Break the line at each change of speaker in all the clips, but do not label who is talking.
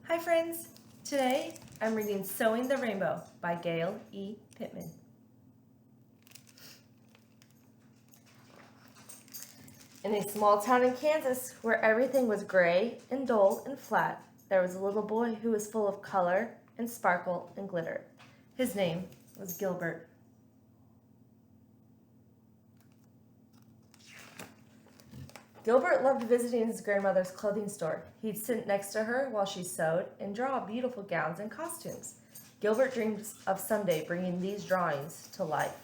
Hi friends! Today I'm reading Sewing the Rainbow by Gayle E. Ptiman. In a small town in Kansas where everything was gray and dull and flat, there was a little boy who was full of color and sparkle and glitter. His name was Gilbert. Gilbert loved visiting his grandmother's clothing store. He'd sit next to her while she sewed and draw beautiful gowns and costumes. Gilbert dreamed of someday bringing these drawings to life.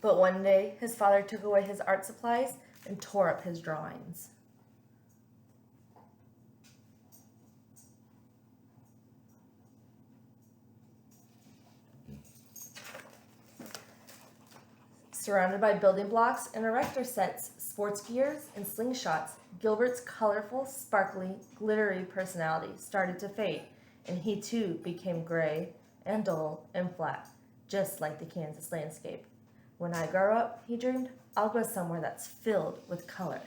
But one day, his father took away his art supplies and tore up his drawings. Surrounded by building blocks and erector sets, sports gears, and slingshots, Gilbert's colorful, sparkly, glittery personality started to fade, and he too became gray and dull and flat, just like the Kansas landscape. When I grow up, he dreamed, I'll go somewhere that's filled with color.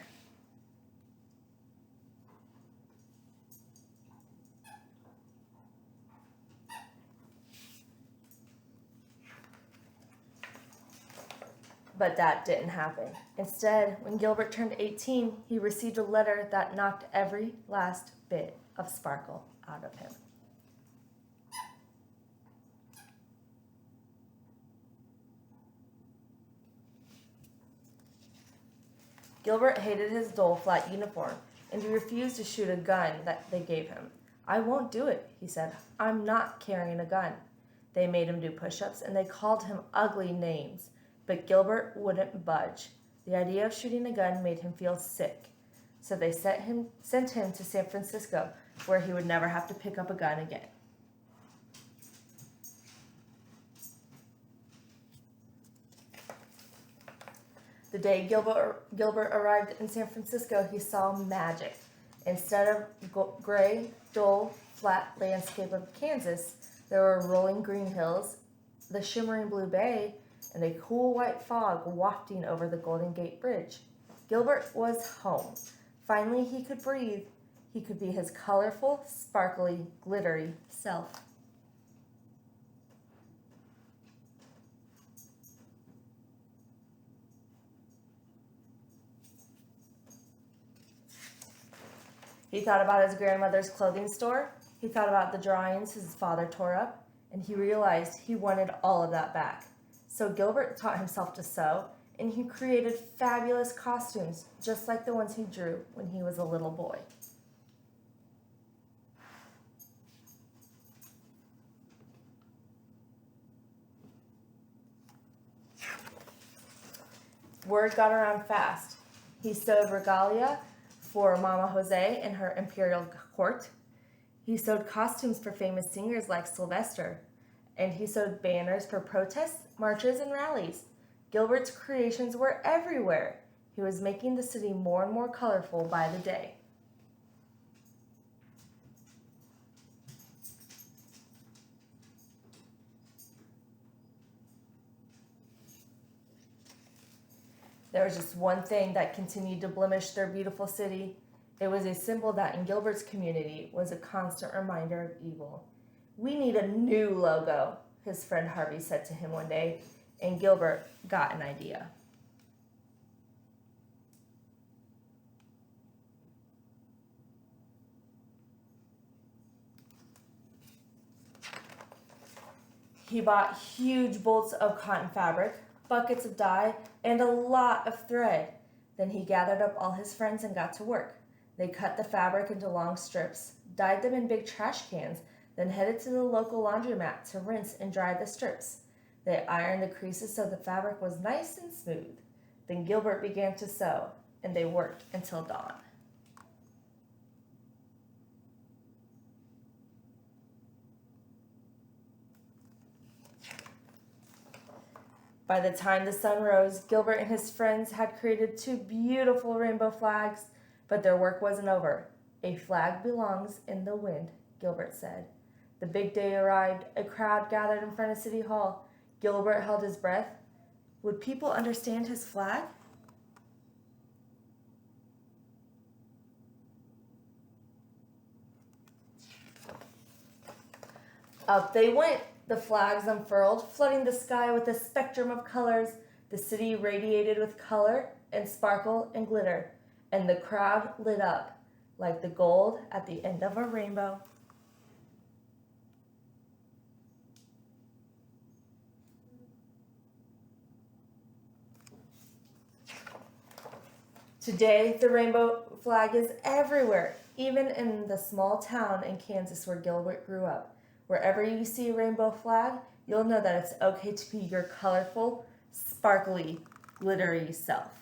But that didn't happen. Instead, when Gilbert turned 18, he received a letter that knocked every last bit of sparkle out of him. Gilbert hated his dull, flat uniform, and he refused to shoot a gun that they gave him. I won't do it, he said. I'm not carrying a gun. They made him do push-ups, and they called him ugly names. But Gilbert wouldn't budge. The idea of shooting a gun made him feel sick. So they sent him to San Francisco, where he would never have to pick up a gun again. The day Gilbert arrived in San Francisco, he saw magic. Instead of gray, dull, flat landscape of Kansas, there were rolling green hills, the shimmering blue bay, and a cool white fog wafting over the Golden Gate Bridge. Gilbert was home. Finally, he could breathe. He could be his colorful, sparkly, glittery self. He thought about his grandmother's clothing store. He thought about the drawings his father tore up, and he realized he wanted all of that back. So Gilbert taught himself to sew, and he created fabulous costumes, just like the ones he drew when he was a little boy. Word got around fast. He sewed regalia for Mama Jose and her imperial court. He sewed costumes for famous singers like Sylvester, and he sewed banners for protests, marches, and rallies. Gilbert's creations were everywhere. He was making the city more and more colorful by the day. There was just one thing that continued to blemish their beautiful city. It was a symbol that in Gilbert's community was a constant reminder of evil. We need a new logo, his friend Harvey said to him one day, and Gilbert got an idea. He bought huge bolts of cotton fabric, buckets of dye, and a lot of thread. Then he gathered up all his friends and got to work. They cut the fabric into long strips, dyed them in big trash cans, then headed to the local laundromat to rinse and dry the strips. They ironed the creases so the fabric was nice and smooth. Then Gilbert began to sew, and they worked until dawn. By the time the sun rose, Gilbert and his friends had created 2 beautiful rainbow flags, but their work wasn't over. A flag belongs in the wind, Gilbert said. The big day arrived. A crowd gathered in front of City Hall. Gilbert held his breath. Would people understand his flag? Up they went, the flags unfurled, flooding the sky with a spectrum of colors. The city radiated with color and sparkle and glitter, and the crowd lit up like the gold at the end of a rainbow. Today, the rainbow flag is everywhere, even in the small town in Kansas where Gilbert grew up. Wherever you see a rainbow flag, you'll know that it's okay to be your colorful, sparkly, glittery self.